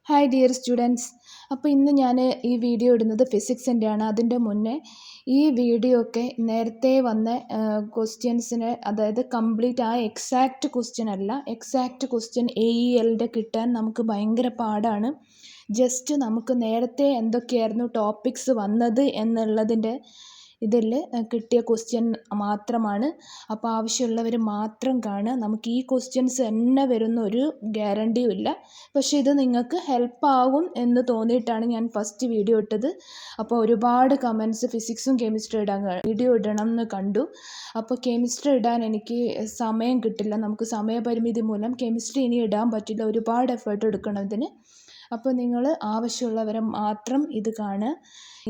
Hi dear students. അപ്പോൾ ഇന്ന് ഞാൻ ഈ വീഡിയോ ഇടുന്നത് ഫിസിക്സിൻ്റെ ആണ്. അതിൻ്റെ മുന്നേ ഈ വീഡിയോ ഒക്കെ നേരത്തെ വന്ന ക്വസ്റ്റ്യൻസിന്, അതായത് കംപ്ലീറ്റ് ആ എക്സാക്റ്റ് ക്വസ്റ്റ്യൻ അല്ല, എക്സാക്റ്റ് ക്വസ്റ്റ്യൻ AELൻ്റെ കിട്ടാൻ നമുക്ക് ഭയങ്കര പാടാണ്. ജസ്റ്റ് നമുക്ക് നേരത്തെ എന്തൊക്കെയായിരുന്നു ടോപ്പിക്സ് വന്നത് എന്നുള്ളതിൻ്റെ ഇതിൽ കിട്ടിയ ക്വസ്റ്റ്യൻ മാത്രമാണ്. അപ്പോൾ ആവശ്യമുള്ളവർ മാത്രം കാണുക. നമുക്ക് ഈ ക്വസ്റ്റ്യൻസ് തന്നെ വരുന്ന ഒരു ഗ്യാരണ്ടിയും ഇല്ല. പക്ഷേ ഇത് നിങ്ങൾക്ക് ഹെൽപ്പാകും എന്ന് തോന്നിയിട്ടാണ് ഞാൻ ഫസ്റ്റ് വീഡിയോ ഇട്ടത്. അപ്പോൾ ഒരുപാട് കമൻറ്റ്സ് ഫിസിക്സും കെമിസ്ട്രി വീഡിയോ ഇടണം എന്ന് കണ്ടു. അപ്പോൾ കെമിസ്ട്രി ഇടാൻ എനിക്ക് സമയം കിട്ടില്ല. നമുക്ക് സമയപരിമിതി മൂലം കെമിസ്ട്രി ഇനി ഇടാൻ പറ്റില്ല. ഒരുപാട് എഫേർട്ട് എടുക്കണം ഇതിന്. അപ്പോൾ നിങ്ങൾ ആവശ്യമുള്ളവരെ മാത്രം ഇത് കാണുക.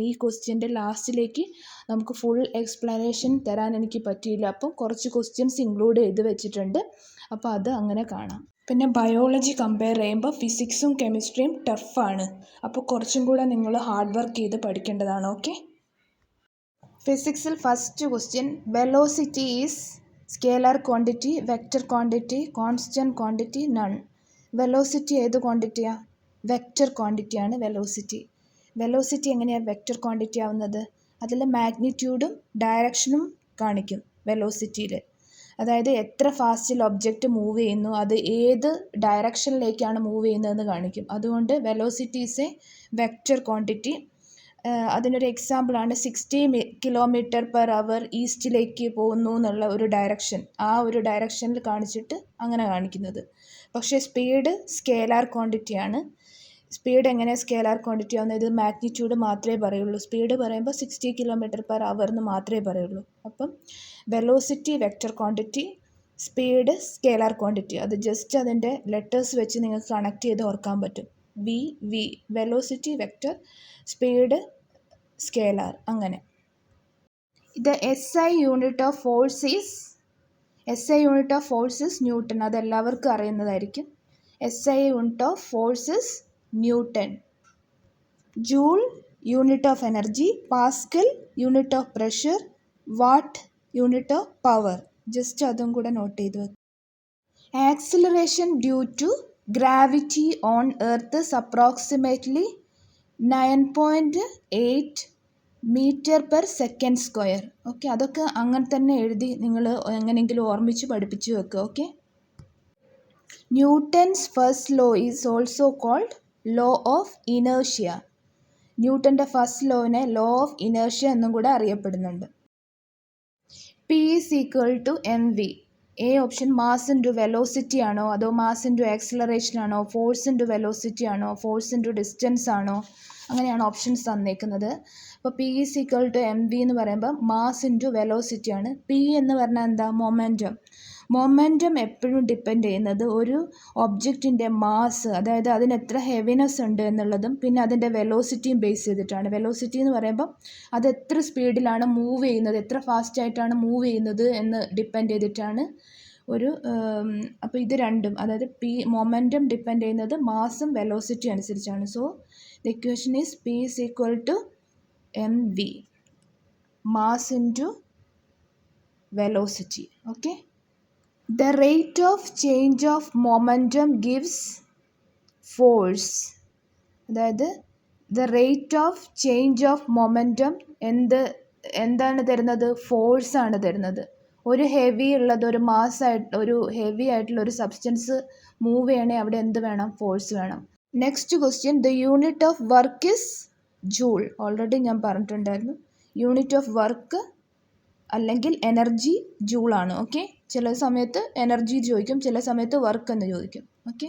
ഈ ക്വസ്റ്റ്യൻ്റെ ലാസ്റ്റിലേക്ക് നമുക്ക് ഫുൾ എക്സ്പ്ലനേഷൻ തരാൻ എനിക്ക് പറ്റിയില്ല. അപ്പോൾ കുറച്ച് ക്വസ്റ്റ്യൻസ് ഇൻക്ലൂഡ് ചെയ്ത് വെച്ചിട്ടുണ്ട്. അപ്പോൾ അത് അങ്ങനെ കാണാം. പിന്നെ ബയോളജി കമ്പയർ ചെയ്യുമ്പോൾ ഫിസിക്സും കെമിസ്ട്രിയും ടഫാണ്. അപ്പോൾ കുറച്ചും കൂടെ നിങ്ങൾ ഹാർഡ് വർക്ക് ചെയ്ത് പഠിക്കേണ്ടതാണ്. ഓക്കെ. ഫിസിക്സിൽ first question, velocity is scalar quantity, vector quantity, constant quantity, none. Velocity ഏത് ക്വാണ്ടിറ്റിയാണ്? വെക്റ്റർ ക്വാണ്ടിറ്റിയാണ് വെലോസിറ്റി. വെലോസിറ്റി എങ്ങനെയാണ് വെക്റ്റർ ക്വാണ്ടിറ്റി ആവുന്നത്? അതിൽ മാഗ്നിറ്റ്യൂഡും ഡയറക്ഷനും കാണിക്കും വെലോസിറ്റിയിൽ. അതായത് എത്ര ഫാസ്റ്റിൽ ഒബ്ജക്റ്റ് മൂവ് ചെയ്യുന്നു, അത് ഏത് ഡയറക്ഷനിലേക്കാണ് മൂവ് ചെയ്യുന്നതെന്ന് കാണിക്കും. അതുകൊണ്ട് velocity is A vector quantity. അതിനൊരു എക്സാമ്പിളാണ് 60 km/h ഈസ്റ്റിലേക്ക് പോകുന്നു എന്നുള്ള ഒരു ഡയറക്ഷൻ. ആ ഒരു ഡയറക്ഷനിൽ കാണിച്ചിട്ട് അങ്ങനെ കാണിക്കുന്നത്. പക്ഷേ സ്പീഡ് സ്കേലാർ ക്വാണ്ടിറ്റിയാണ്. സ്പീഡ് എങ്ങനെ സ്കേലാർ ക്വാണ്ടിറ്റി ആവുന്നത്? ഇത് മാഗ്നിറ്റ്യൂഡ് മാത്രമേ പറയുള്ളൂ. സ്പീഡ് പറയുമ്പോൾ 60 km/h എന്ന് മാത്രമേ പറയുള്ളൂ. അപ്പം velocity vector quantity, speed scalar quantity. അത് ജസ്റ്റ് അതിൻ്റെ ലെറ്റേഴ്സ് വെച്ച് നിങ്ങൾക്ക് കണക്ട് ചെയ്ത് ഓർക്കാൻ പറ്റും. V velocity vector, speed scalar, അങ്ങനെ. ഇത് SI unit of force is newton. അതെല്ലാവർക്കും അറിയുന്നതായിരിക്കും. SI unit of force is newton. Joule unit of energy, pascal unit of pressure, watt unit of power. Just അതും കൂടെ note ചെയ്ത് വെക്കുക. Acceleration due to gravity on Earth is approximately 9.8 m/s². Okay, അതൊക്കെ അങ്ങനെ തന്നെ എഴുതി നിങ്ങൾ എങ്ങനെയെങ്കിലും ഓർമ്മിച്ച് പഠിപ്പിച്ച് വെക്കുക. Okay. Newton's first law is also called law of inertia. ന്യൂട്ടൻ്റെ ഫസ്റ്റ് ലോവിനെ ലോ ഓഫ് ഇനേർഷ്യ എന്നും കൂടെ അറിയപ്പെടുന്നുണ്ട്. P is equal to mv. A option mass into velocity ആണോ, അതോ മാസ് ഇൻറ്റു ആക്സിലറേഷൻ ആണോ, ഫോഴ്സ് ഇൻറ്റു വെലോസിറ്റി ആണോ, ഫോഴ്സ് ഇൻറ്റു ഡിസ്റ്റൻസ് ആണോ, അങ്ങനെയാണ് ഓപ്ഷൻസ് തന്നേക്കുന്നത്. അപ്പോൾ P is equal to mv എന്ന് പറയുമ്പോൾ മാസ് ഇൻറ്റു വെലോസിറ്റി ആണ്. P എന്ന് പറഞ്ഞാൽ എന്താ? മൊമെൻറ്റം എപ്പോഴും ഡിപ്പെൻഡ് ചെയ്യുന്നത് ഒരു ഒബ്ജക്റ്റിൻ്റെ മാസ്, അതായത് അതിന് എത്ര ഹെവിനെസ് ഉണ്ട് എന്നുള്ളതും പിന്നെ അതിൻ്റെ വെലോസിറ്റിയും ബേസ് ചെയ്തിട്ടാണ്. വെലോസിറ്റി എന്ന് പറയുമ്പോൾ അത് എത്ര സ്പീഡിലാണ് മൂവ് ചെയ്യുന്നത്, എത്ര ഫാസ്റ്റായിട്ടാണ് മൂവ് ചെയ്യുന്നത് എന്ന് ഡിപ്പെൻഡ് ചെയ്തിട്ടാണ് ഒരു അപ്പോൾ ഇത് രണ്ടും, അതായത് മൊമെൻറ്റം ഡിപ്പെൻഡ് ചെയ്യുന്നത് മാസും വെലോസിറ്റി അനുസരിച്ചാണ്. So the equation is P is equal to mv, mass into velocity. Okay. The rate of change of momentum gives force. അതായത് the rate of change of momentum എന്താണ് തരുന്നത്? ഫോഴ്സ് ആണ് തരുന്നത്. ഒരു heavy ഉള്ളത്, ഒരു ഒരു ഹെവി ആയിട്ടുള്ള ഒരു സബ്സ്റ്റൻസ് മൂവ് ചെയ്യണേ അവിടെ എന്ത് വേണം? ഫോഴ്സ് വേണം. Next question, the unit of work is joule. Already ഞാൻ പറഞ്ഞിട്ടുണ്ടായിരുന്നു. യൂണിറ്റ് ഓഫ് വർക്ക് അല്ലെങ്കിൽ എനർജി ജൂളാണ്. ഓക്കെ. ചില സമയത്ത് എനർജി ചോദിക്കും, ചില സമയത്ത് വർക്ക് എന്ന് ചോദിക്കും. Okay.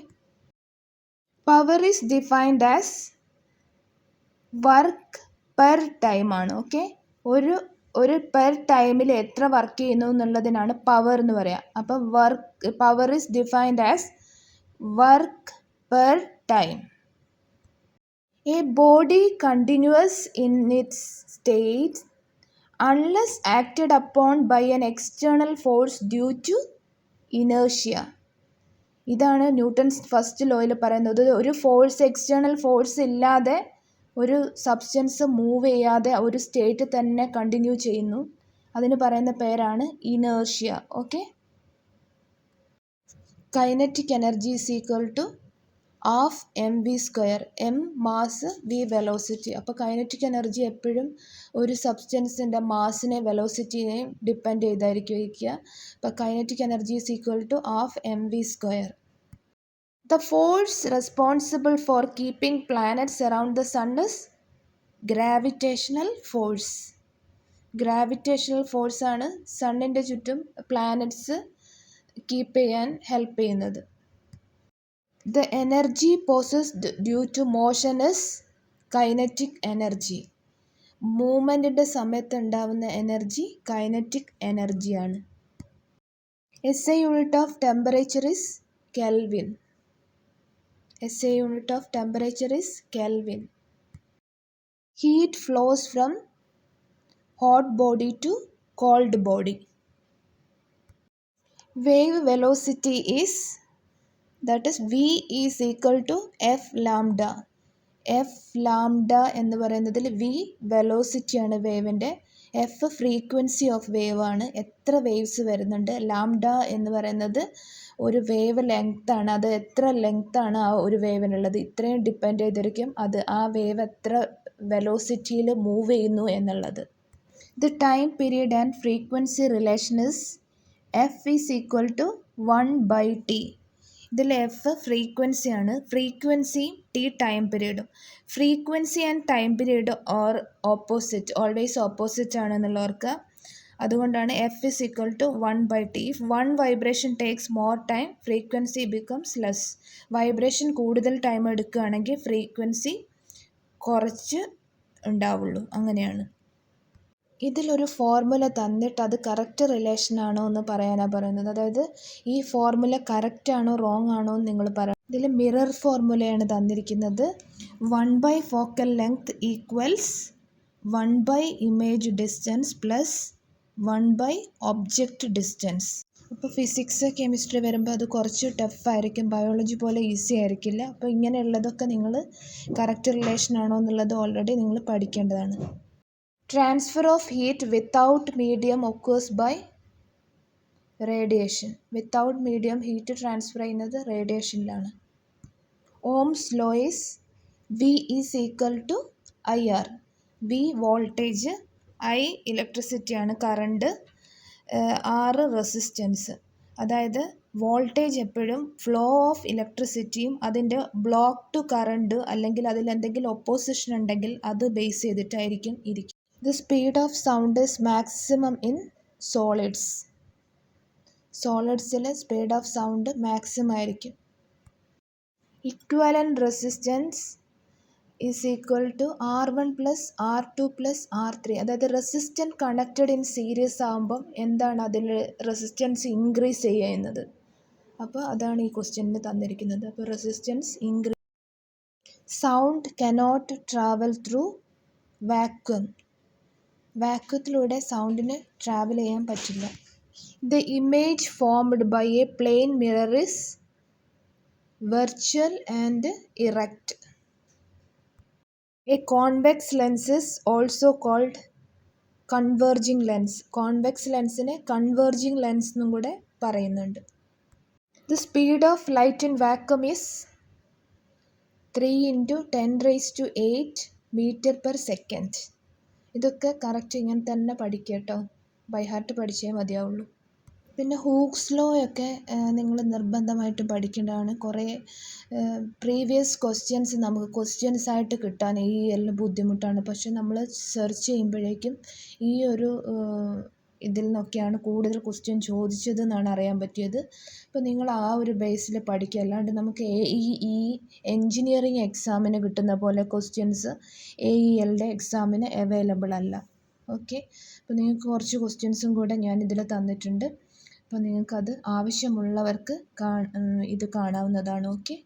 Power is defined as work per time ആണ്. ഓക്കെ. ഒരു പെർ ടൈമിൽ എത്ര വർക്ക് ചെയ്യുന്നു എന്നുള്ളതിനാണ് പവർ എന്ന് പറയാം. അപ്പം power is defined as work per time. A body continuous in its state unless acted upon by an external force due to inertia. ഇതാണ് Newton's first ലോയിൽ പറയുന്നത്. ഒരു ഫോഴ്സ്, എക്സ്റ്റേണൽ ഫോഴ്സ് ഇല്ലാതെ ഒരു സബ്സ്റ്റൻസ് മൂവ് ചെയ്യാതെ ഒരു സ്റ്റേറ്റ് തന്നെ continue ചെയ്യുന്നു. അതിന് പറയുന്ന പേരാണ് inertia. Okay. Kinetic energy is equal to half M V square. M mass, V velocity. അപ്പോൾ കൈനറ്റിക് എനർജി എപ്പോഴും ഒരു സബ്സ്റ്റൻസിൻ്റെ മാസിനെ വെലോസിറ്റിനെ ഡിപ്പെൻഡ് ചെയ്തായിരിക്കും ഇരിക്കുക. അപ്പോൾ kinetic energy is equal to half M V square. The force responsible for keeping planets around the sun is gravitational force. Gravitational ഫോഴ്സാണ് സണ്ണിൻ്റെ ചുറ്റും പ്ലാനറ്റ്സ് കീപ്പ് ചെയ്യാൻ ഹെൽപ്പ് ചെയ്യുന്നത്. The energy possessed due to motion is kinetic energy. മൂവ്മെൻറ്റിൻ്റെ സമയത്ത് ഉണ്ടാവുന്ന energy kinetic എനർജിയാണ്. SI unit of temperature is Kelvin. SI unit of temperature is Kelvin. Heat flows from hot body to cold body. Wave velocity is, that is V is equal to F lambda. F lambda എന്ന് പറയുന്നതിൽ V വെലോസിറ്റിയാണ് വേവിൻ്റെ, F frequency of wave ആണ്, എത്ര waves വരുന്നുണ്ട്. Lambda എന്ന് പറയുന്നത് ഒരു wave ലെങ്ത്താണ്, അത് എത്ര ലെങ്ത്താണ് ആ ഒരു വേവിനുള്ളത്, ഇത്രയും ഡിപ്പെൻഡ് ചെയ്തിരിക്കും അത് ആ വേവ് എത്ര വെലോസിറ്റിയിൽ മൂവ് ചെയ്യുന്നു എന്നുള്ളത്. The time period and frequency relation is F is equal to 1/t. ഇതിൽ എഫ് ഫ്രീക്വൻസി ആണ്, frequency T time period. Frequency and time period are opposite, always opposite ആണെന്നുള്ളവർക്ക്, അതുകൊണ്ടാണ് F is equal to 1/t. If one vibration takes more time, frequency becomes less. Vibration കൂടുതൽ time എടുക്കുകയാണെങ്കിൽ frequency കുറച്ച് ഉണ്ടാവുള്ളൂ, അങ്ങനെയാണ്. ഇതിലൊരു formula തന്നിട്ട് അത് കറക്റ്റ് റിലേഷൻ ആണോ എന്ന് പറയാനാണ് പറയുന്നത്. അതായത് ഈ ഫോർമുല കറക്റ്റ് ആണോ റോങ് ആണോ എന്ന് നിങ്ങൾ പറയണം. ഇതിൽ മിറർ ഫോർമുലയാണ് തന്നിരിക്കുന്നത്. 1/, focal length equals 1/, image distance plus 1/, object distance. അപ്പോൾ ഫിസിക്സ് കെമിസ്ട്രി വരുമ്പോൾ അത് കുറച്ച് ടഫായിരിക്കും, ബയോളജി പോലെ ഈസി ആയിരിക്കില്ല. അപ്പോൾ ഇങ്ങനെയുള്ളതൊക്കെ നിങ്ങൾ കറക്റ്റ് റിലേഷൻ ആണോ എന്നുള്ളത് ഓൾറെഡി നിങ്ങൾ പഠിക്കേണ്ടതാണ്. Transfer of heat without medium occurs by radiation. Without medium heat transfer ചെയ്യുന്നത് റേഡിയേഷനിലാണ്. Ohm's law is V is equal to IR. V voltage, I ഇലക്ട്രിസിറ്റിയാണ്, കറണ്ട്, R റെസിസ്റ്റൻസ്. അതായത് വോൾട്ടേജ് എപ്പോഴും ഫ്ലോ ഓഫ് ഇലക്ട്രിസിറ്റിയും അതിൻ്റെ ബ്ലോക്ക് ടു കറണ്ട് അല്ലെങ്കിൽ അതിലെന്തെങ്കിലും opposition ഉണ്ടെങ്കിൽ അത് ബേസ് ചെയ്തിട്ടായിരിക്കും ഇരിക്കും. The speed of sound is maximum in solids. സോളിഡ്സിൽ സ്പീഡ് ഓഫ് സൗണ്ട് മാക്സിമം ആയിരിക്കും. Equivalent resistance is equal to R1 plus R2 plus R3. അതായത് റെസിസ്റ്റൻറ്റ് കണക്റ്റഡ് ഇൻ സീരീസ് ആകുമ്പം എന്താണ് അതിൽ റെസിസ്റ്റൻസ് ഇൻക്രീസ് ചെയ്യുന്നത്. അപ്പോൾ അതാണ് ഈ ക്വസ്റ്റ്യനിൽ തന്നിരിക്കുന്നത്. അപ്പോൾ resistance increase. Sound cannot travel through vacuum. വാക്വത്തിലൂടെ സൗണ്ടിന് ട്രാവൽ ചെയ്യാൻ പറ്റില്ല. The image formed by a plane mirror is virtual and erect. A convex lens is also called converging lens. Convex ലെൻസിനെ കൺവേർജിങ് ലെൻസ് എന്നും കൂടെ പറയുന്നുണ്ട്. The speed of light in vacuum is 3 × 10⁸ metre second. ഇതൊക്കെ correct ഇങ്ങനെ തന്നെ പഠിക്കുക കേട്ടോ, by heart പഠിച്ചേ മതിയാവുള്ളൂ. പിന്നെ ഹൂക്സ് ലോ ഒക്കെ നിങ്ങൾ നിർബന്ധമായിട്ടും പഠിക്കേണ്ടതാണ്. കുറേ പ്രീവിയസ് ക്വസ്റ്റ്യൻസ് നമുക്ക് ക്വസ്റ്റ്യൻസ് ആയിട്ട് കിട്ടാൻ ഈ എല്ലാം ബുദ്ധിമുട്ടാണ്. പക്ഷെ നമ്മൾ സെർച്ച് ചെയ്യുമ്പോഴേക്കും ഈ ഒരു ഇതിൽ നിന്നൊക്കെയാണ് കൂടുതൽ ക്വസ്റ്റ്യൻ ചോദിച്ചത് എന്നാണ് അറിയാൻ പറ്റിയത്. അപ്പോൾ നിങ്ങൾ ആ ഒരു ബേസിൽ പഠിക്കുക. അല്ലാണ്ട് നമുക്ക് AEE എൻജിനീയറിംഗ് എക്സാമിന് കിട്ടുന്ന പോലെ ക്വസ്റ്റ്യൻസ് AELയുടെ എക്സാമിന് അവൈലബിൾ അല്ല. ഓക്കെ, അപ്പോൾ നിങ്ങൾക്ക് കുറച്ച് ക്വസ്റ്റ്യൻസും കൂടെ ഞാനിതിൽ തന്നിട്ടുണ്ട്. അപ്പോൾ നിങ്ങൾക്കത് ആവശ്യമുള്ളവർക്ക് ഇത് കാണാവുന്നതാണ്. ഓക്കെ.